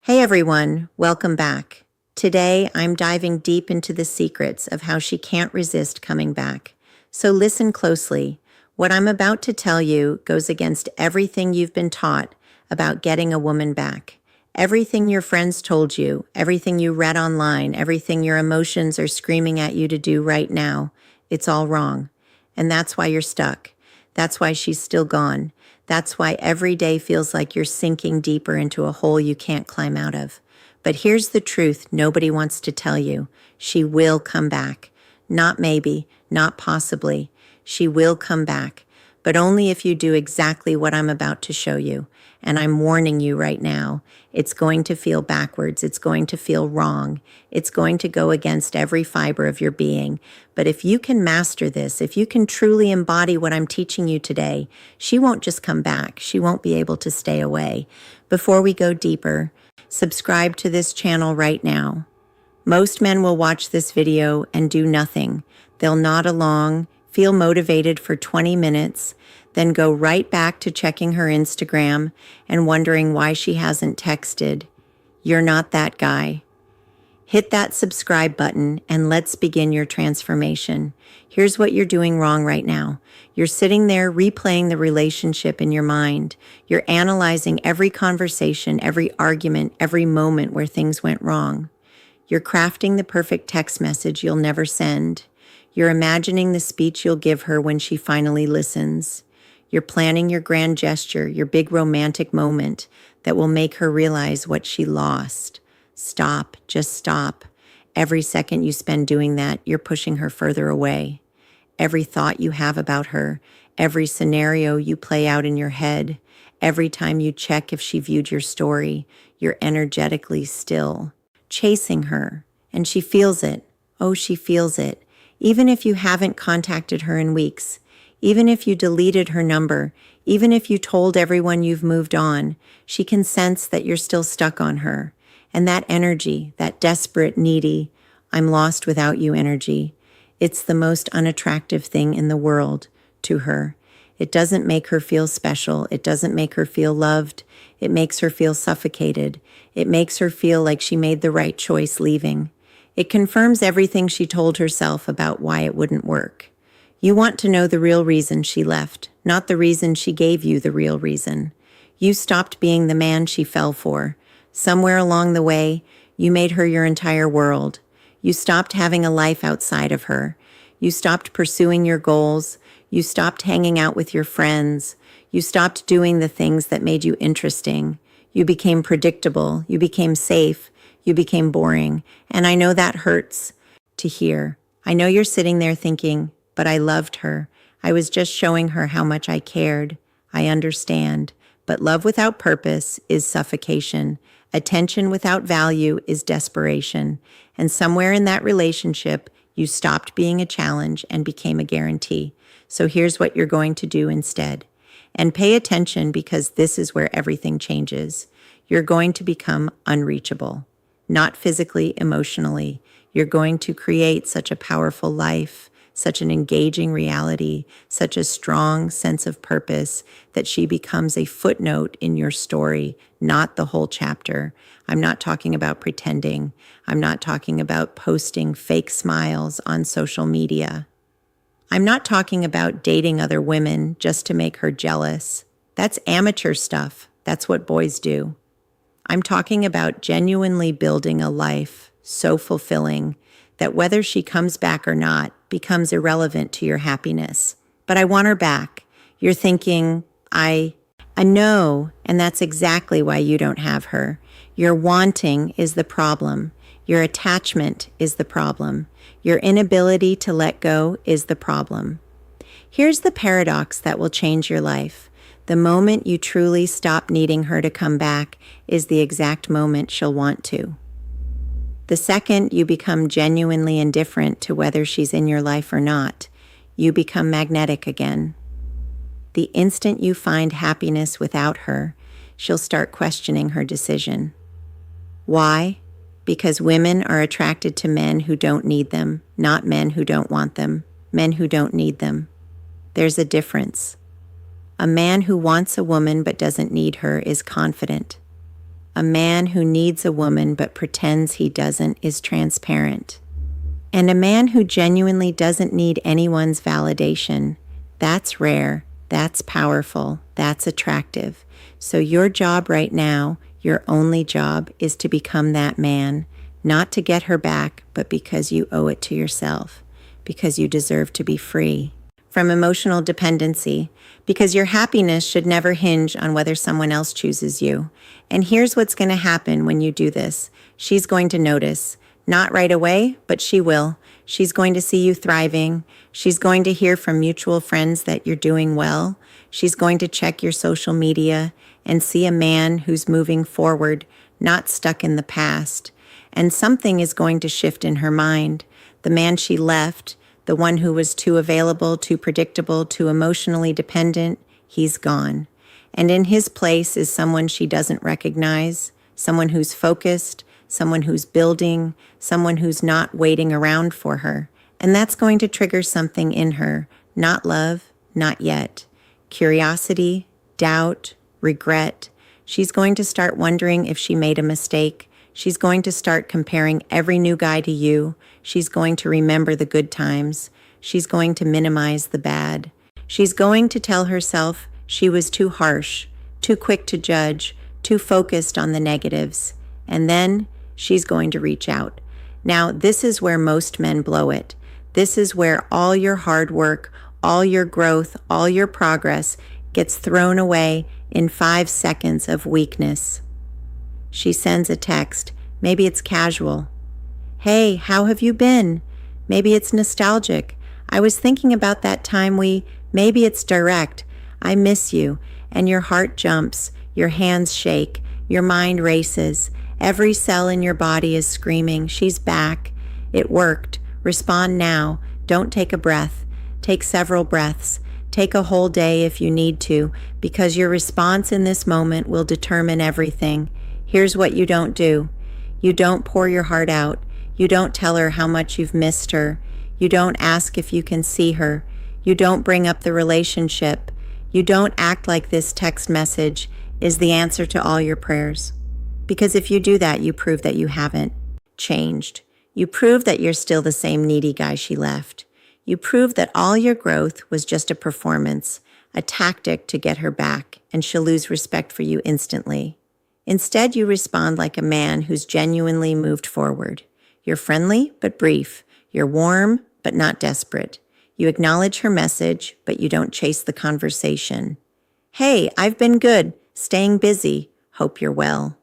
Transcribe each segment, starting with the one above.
Hey everyone, welcome back. Today I'm diving deep into the secrets of how she can't resist coming back. So listen closely. What I'm about to tell you goes against everything you've been taught about getting a woman back. Everything your friends told you, everything you read online, everything your emotions are screaming at you to do right now, it's all wrong. And that's why you're stuck. That's why she's still gone. That's why every day feels like you're sinking deeper into a hole you can't climb out of. But here's the truth nobody wants to tell you. She will come back. Not maybe, not possibly. She will come back, but only if you do exactly what I'm about to show you. And I'm warning you right now, it's going to feel backwards. It's going to feel wrong. It's going to go against every fiber of your being. But if you can master this, if you can truly embody what I'm teaching you today, she won't just come back. She won't be able to stay away. Before we go deeper, subscribe to this channel right now. Most men will watch this video and do nothing. They'll nod along, feel motivated for 20 minutes, then go right back to checking her Instagram and wondering why she hasn't texted. You're not that guy. Hit that subscribe button and let's begin your transformation. Here's what you're doing wrong right now. You're sitting there replaying the relationship in your mind. You're analyzing every conversation, every argument, every moment where things went wrong. You're crafting the perfect text message you'll never send. You're imagining the speech you'll give her when she finally listens. You're planning your grand gesture, your big romantic moment that will make her realize what she lost. Stop, just stop. Every second you spend doing that, you're pushing her further away. Every thought you have about her, every scenario you play out in your head, every time you check if she viewed your story, you're energetically still, chasing her. And she feels it. Oh, she feels it. Even if you haven't contacted her in weeks, even if you deleted her number, even if you told everyone you've moved on, she can sense that you're still stuck on her. And that energy, that desperate, needy, I'm lost without you energy, it's the most unattractive thing in the world to her. It doesn't make her feel special. It doesn't make her feel loved. It makes her feel suffocated. It makes her feel like she made the right choice leaving. It confirms everything she told herself about why it wouldn't work. You want to know the real reason she left, not the reason she gave you the real reason. You stopped being the man she fell for. Somewhere along the way, you made her your entire world. You stopped having a life outside of her. You stopped pursuing your goals. You stopped hanging out with your friends. You stopped doing the things that made you interesting. You became predictable. You became safe. You became boring. And I know that hurts to hear. I know you're sitting there thinking, but I loved her. I was just showing her how much I cared. I understand. But love without purpose is suffocation. Attention without value is desperation. And somewhere in that relationship, you stopped being a challenge and became a guarantee. So here's what you're going to do instead. And pay attention because this is where everything changes. You're going to become unreachable. Not physically, emotionally. You're going to create such a powerful life, such an engaging reality, such a strong sense of purpose that she becomes a footnote in your story, not the whole chapter. I'm not talking about pretending. I'm not talking about posting fake smiles on social media. I'm not talking about dating other women just to make her jealous. That's amateur stuff. That's what boys do. I'm talking about genuinely building a life so fulfilling that whether she comes back or not becomes irrelevant to your happiness. But I want her back. You're thinking, I know, and that's exactly why you don't have her. Your wanting is the problem. Your attachment is the problem. Your inability to let go is the problem. Here's the paradox that will change your life. The moment you truly stop needing her to come back is the exact moment she'll want to. The second you become genuinely indifferent to whether she's in your life or not, you become magnetic again. The instant you find happiness without her, she'll start questioning her decision. Why? Because women are attracted to men who don't need them, not men who don't want them, men who don't need them. There's a difference. A man who wants a woman but doesn't need her is confident. A man who needs a woman but pretends he doesn't is transparent. And a man who genuinely doesn't need anyone's validation, that's rare, that's powerful, that's attractive. So your job right now, your only job, is to become that man, not to get her back, but because you owe it to yourself, because you deserve to be free from emotional dependency, because your happiness should never hinge on whether someone else chooses you. And here's what's going to happen when you do this. She's going to notice. Not right away, but she will. She's going to see you thriving. She's going to hear from mutual friends that you're doing well. She's going to check your social media and see a man who's moving forward, not stuck in the past. And something is going to shift in her mind. The man she left, the one who was too available, too predictable, too emotionally dependent, he's gone. And in his place is someone she doesn't recognize, someone who's focused, someone who's building, someone who's not waiting around for her. And that's going to trigger something in her. Not love, not yet. Curiosity, doubt, regret. She's going to start wondering if she made a mistake. She's going to start comparing every new guy to you. She's going to remember the good times. She's going to minimize the bad. She's going to tell herself she was too harsh, too quick to judge, too focused on the negatives. And then she's going to reach out. Now, this is where most men blow it. This is where all your hard work, all your growth, all your progress gets thrown away in 5 seconds of weakness. She sends a text. Maybe it's casual. Hey, how have you been? Maybe it's nostalgic. I was thinking about that time maybe it's direct. I miss you. And your heart jumps, your hands shake, your mind races. Every cell in your body is screaming, she's back. It worked. Respond now. Don't take a breath. Take several breaths. Take a whole day if you need to, because your response in this moment will determine everything. Here's what you don't do. You don't pour your heart out. You don't tell her how much you've missed her. You don't ask if you can see her. You don't bring up the relationship. You don't act like this text message is the answer to all your prayers. Because if you do that, you prove that you haven't changed. You prove that you're still the same needy guy she left. You prove that all your growth was just a performance, a tactic to get her back, and she'll lose respect for you instantly. Instead, you respond like a man who's genuinely moved forward. You're friendly, but brief. You're warm, but not desperate. You acknowledge her message, but you don't chase the conversation. Hey, I've been good, staying busy. Hope you're well.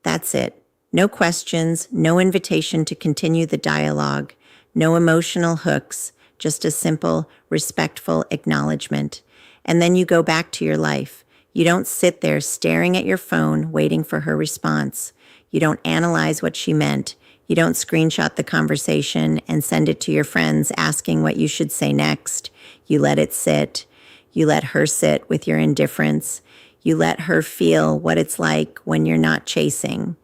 That's it. No questions, no invitation to continue the dialogue, no emotional hooks, just a simple, respectful acknowledgement. And then you go back to your life. You don't sit there staring at your phone, waiting for her response. You don't analyze what she meant. You don't screenshot the conversation and send it to your friends asking what you should say next. You let it sit. You let her sit with your indifference. You let her feel what it's like when you're not chasing.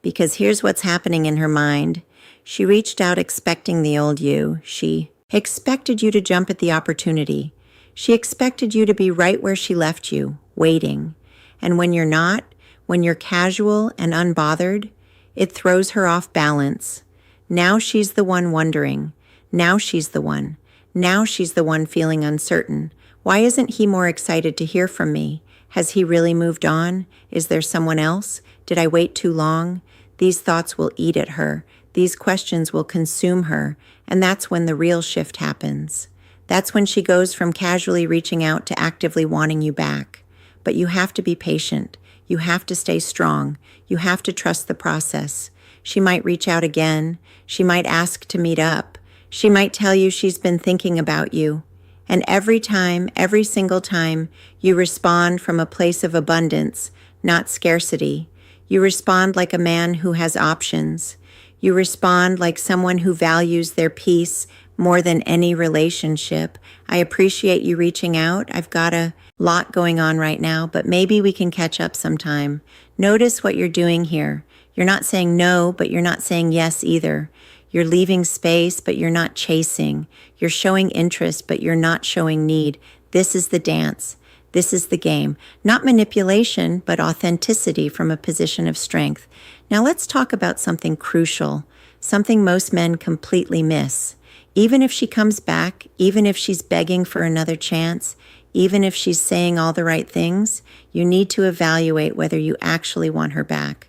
Because here's what's happening in her mind. She reached out expecting the old you. She expected you to jump at the opportunity. She expected you to be right where she left you, waiting. And when you're not, when you're casual and unbothered, it throws her off balance. Now she's the one wondering. Now she's the one. Now she's the one feeling uncertain. Why isn't he more excited to hear from me? Has he really moved on? Is there someone else? Did I wait too long? These thoughts will eat at her. These questions will consume her. And that's when the real shift happens. That's when she goes from casually reaching out to actively wanting you back. But you have to be patient. You have to stay strong. You have to trust the process. She might reach out again. She might ask to meet up. She might tell you she's been thinking about you. And every time, every single time, you respond from a place of abundance, not scarcity. You respond like a man who has options. You respond like someone who values their peace more than any relationship. I appreciate you reaching out. I've got a lot going on right now, but maybe we can catch up sometime. Notice what you're doing here. You're not saying no, but you're not saying yes either. You're leaving space, but you're not chasing. You're showing interest, but you're not showing need. This is the dance. This is the game. Not manipulation, but authenticity from a position of strength. Now let's talk about something crucial, something most men completely miss. Even if she comes back, even if she's begging for another chance, even if she's saying all the right things, you need to evaluate whether you actually want her back.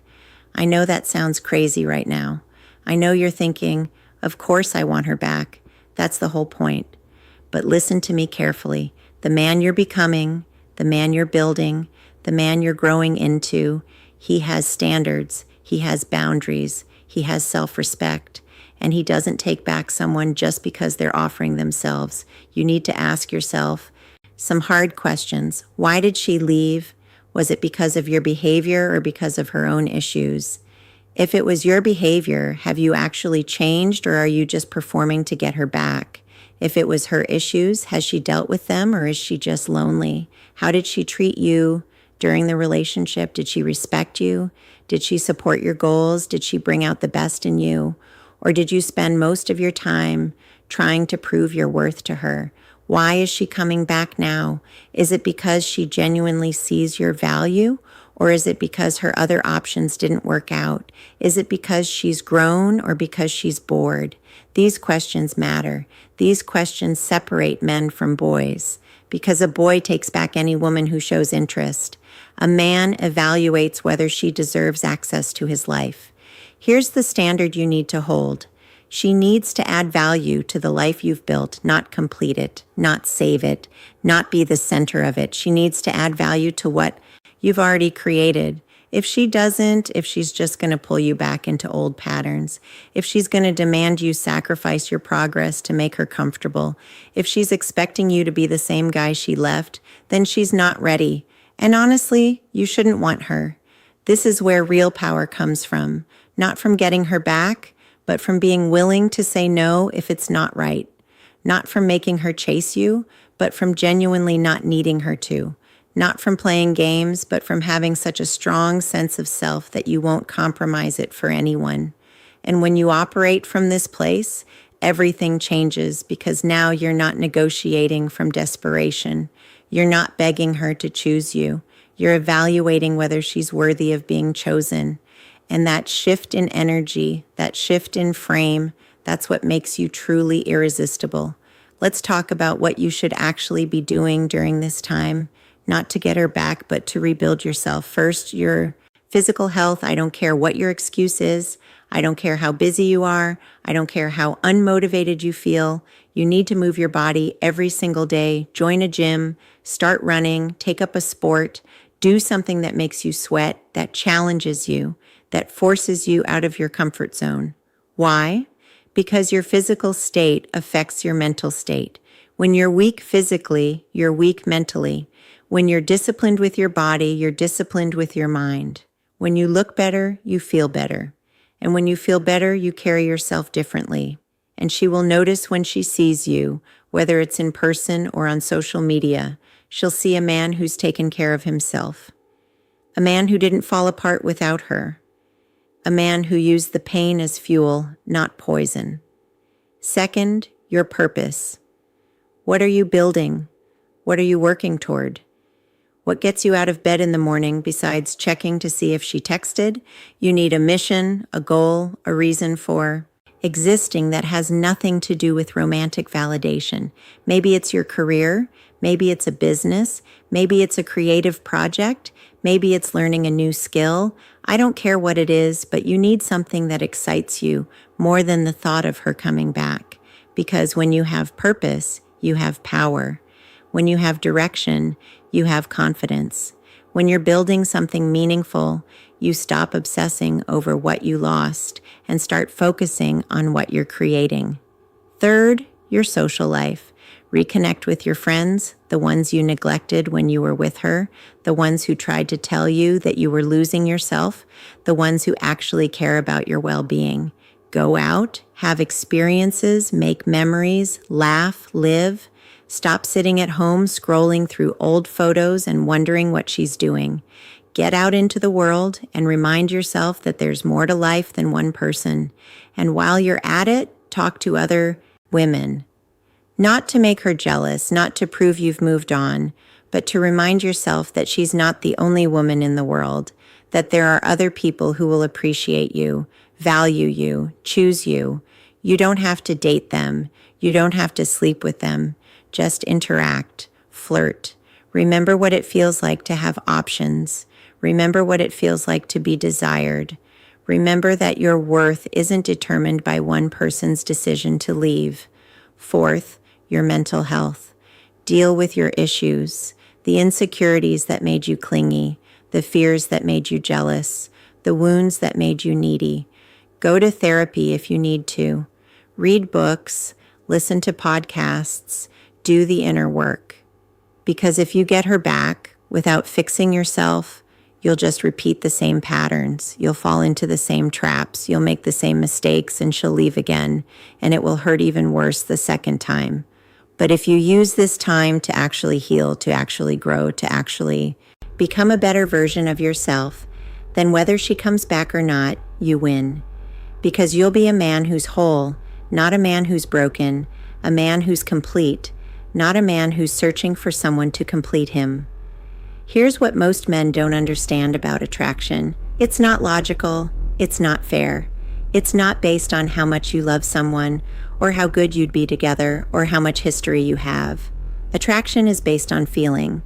I know that sounds crazy right now. I know you're thinking, of course I want her back. That's the whole point. But listen to me carefully. The man you're becoming, the man you're building, the man you're growing into, he has standards, he has boundaries, he has self-respect, and he doesn't take back someone just because they're offering themselves. You need to ask yourself some hard questions. Why did she leave? Was it because of your behavior or because of her own issues? If it was your behavior, have you actually changed or are you just performing to get her back? If it was her issues, has she dealt with them or is she just lonely? How did she treat you during the relationship? Did she respect you? Did she support your goals? Did she bring out the best in you? Or did you spend most of your time trying to prove your worth to her? Why is she coming back now? Is it because she genuinely sees your value? Or is it because her other options didn't work out? Is it because she's grown or because she's bored? These questions matter. These questions separate men from boys because a boy takes back any woman who shows interest. A man evaluates whether she deserves access to his life. Here's the standard you need to hold. She needs to add value to the life you've built, not complete it, not save it, not be the center of it. She needs to add value to what you've already created. If she doesn't, if she's just going to pull you back into old patterns, if she's going to demand you sacrifice your progress to make her comfortable, if she's expecting you to be the same guy she left, then she's not ready. And honestly, you shouldn't want her. This is where real power comes from, not from getting her back, but from being willing to say no if it's not right. Not from making her chase you, but from genuinely not needing her to. Not from playing games, but from having such a strong sense of self that you won't compromise it for anyone. And when you operate from this place, everything changes because now you're not negotiating from desperation. You're not begging her to choose you. You're evaluating whether she's worthy of being chosen. And that shift in energy, that shift in frame, that's what makes you truly irresistible. Let's talk about what you should actually be doing during this time, not to get her back, but to rebuild yourself. First, your physical health. I don't care what your excuse is. I don't care how busy you are. I don't care how unmotivated you feel. You need to move your body every single day. Join a gym, start running, take up a sport, do something that makes you sweat, that challenges you, that forces you out of your comfort zone. Why? Because your physical state affects your mental state. When you're weak physically, you're weak mentally. When you're disciplined with your body, you're disciplined with your mind. When you look better, you feel better. And when you feel better, you carry yourself differently. And she will notice when she sees you, whether it's in person or on social media, she'll see a man who's taken care of himself. A man who didn't fall apart without her. A man who used the pain as fuel, not poison. Second, your purpose. What are you building? What are you working toward? What gets you out of bed in the morning besides checking to see if she texted? You need a mission, a goal, a reason for existing that has nothing to do with romantic validation. Maybe it's your career, maybe it's a business, maybe it's a creative project, maybe it's learning a new skill. I don't care what it is, but you need something that excites you more than the thought of her coming back. Because when you have purpose, you have power. When you have direction, you have confidence. When you're building something meaningful, you stop obsessing over what you lost and start focusing on what you're creating. Third, your social life. Reconnect with your friends, the ones you neglected when you were with her, the ones who tried to tell you that you were losing yourself, the ones who actually care about your well-being. Go out, have experiences, make memories, laugh, live. Stop sitting at home scrolling through old photos and wondering what she's doing. Get out into the world and remind yourself that there's more to life than one person. And while you're at it, talk to other women. Not to make her jealous, not to prove you've moved on, but to remind yourself that she's not the only woman in the world, that there are other people who will appreciate you, value you, choose you. You don't have to date them. You don't have to sleep with them. Just interact, flirt. Remember what it feels like to have options. Remember what it feels like to be desired. Remember that your worth isn't determined by one person's decision to leave. Fourth, your mental health. Deal with your issues, the insecurities that made you clingy, the fears that made you jealous, the wounds that made you needy. Go to therapy if you need to. Read books, listen to podcasts, do the inner work. Because if you get her back without fixing yourself, you'll just repeat the same patterns. You'll fall into the same traps. You'll make the same mistakes and she'll leave again, and it will hurt even worse the second time. But if you use this time to actually heal, to actually grow, to actually become a better version of yourself, then whether she comes back or not, you win. Because you'll be a man who's whole, not a man who's broken, a man who's complete, not a man who's searching for someone to complete him. Here's what most men don't understand about attraction. It's not logical. It's not fair. It's not based on how much you love someone, or how good you'd be together, or how much history you have. Attraction is based on feeling.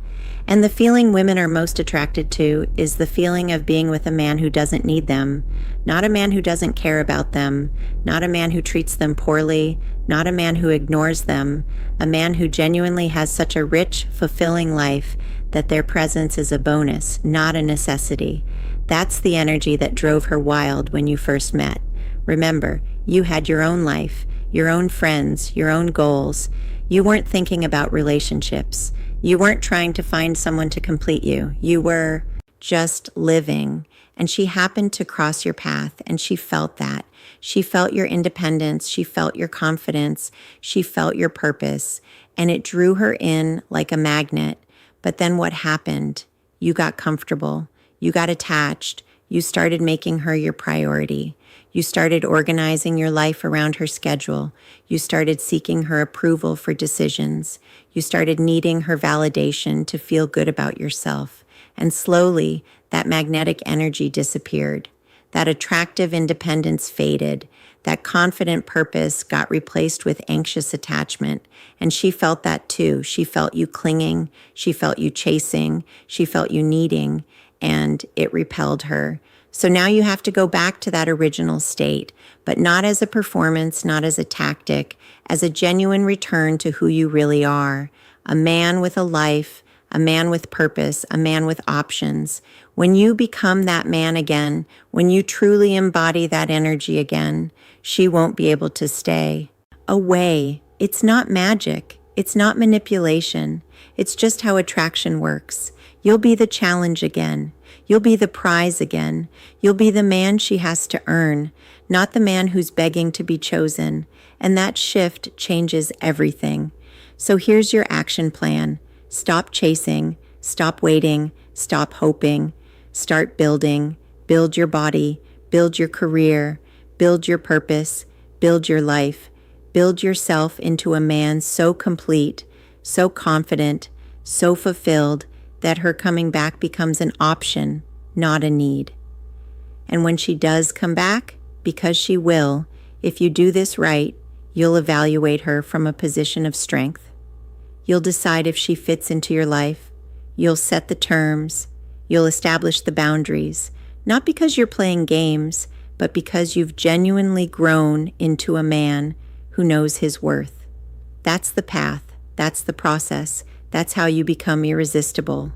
And the feeling women are most attracted to is the feeling of being with a man who doesn't need them, not a man who doesn't care about them, not a man who treats them poorly, not a man who ignores them, a man who genuinely has such a rich, fulfilling life that their presence is a bonus, not a necessity. That's the energy that drove her wild when you first met. Remember, you had your own life, your own friends, your own goals. You weren't thinking about relationships. You weren't trying to find someone to complete you. You were just living. And she happened to cross your path, and she felt that. She felt your independence. She felt your confidence. She felt your purpose. And it drew her in like a magnet. But then what happened? You got comfortable. You got attached. You started making her your priority. You started organizing your life around her schedule. You started seeking her approval for decisions. You started needing her validation to feel good about yourself. And slowly, that magnetic energy disappeared. That attractive independence faded. That confident purpose got replaced with anxious attachment. And she felt that too. She felt you clinging. She felt you chasing. She felt you needing. And it repelled her. So now you have to go back to that original state, but not as a performance, not as a tactic, as a genuine return to who you really are. A man with a life, a man with purpose, a man with options. When you become that man again, when you truly embody that energy again, she won't be able to stay away. It's not magic. It's not manipulation. It's just how attraction works. You'll be the challenge again. You'll be the prize again. You'll be the man she has to earn, not the man who's begging to be chosen. And that shift changes everything. So here's your action plan. Stop chasing. Stop waiting. Stop hoping. Start building. Build your body. Build your career. Build your purpose. Build your life. Build yourself into a man so complete, so confident, so fulfilled, that her coming back becomes an option, not a need. And when she does come back, because she will, if you do this right, you'll evaluate her from a position of strength. You'll decide if she fits into your life. You'll set the terms. You'll establish the boundaries, not because you're playing games, but because you've genuinely grown into a man who knows his worth. That's the path. That's the process. That's how you become irresistible.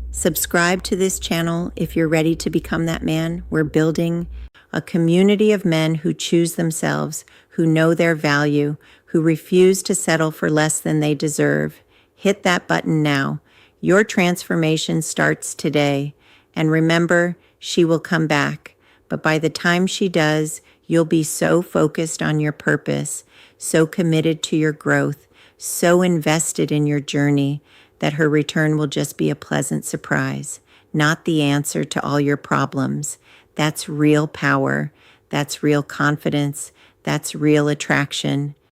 Subscribe to this channel if you're ready to become that man. We're building a community of men who choose themselves, who know their value, who refuse to settle for less than they deserve. Hit that button now. Your transformation starts today. And remember, she will come back. But by the time she does, you'll be so focused on your purpose, so committed to your growth, so invested in your journey, that her return will just be a pleasant surprise, not the answer to all your problems. That's real power. That's real confidence. That's real attraction.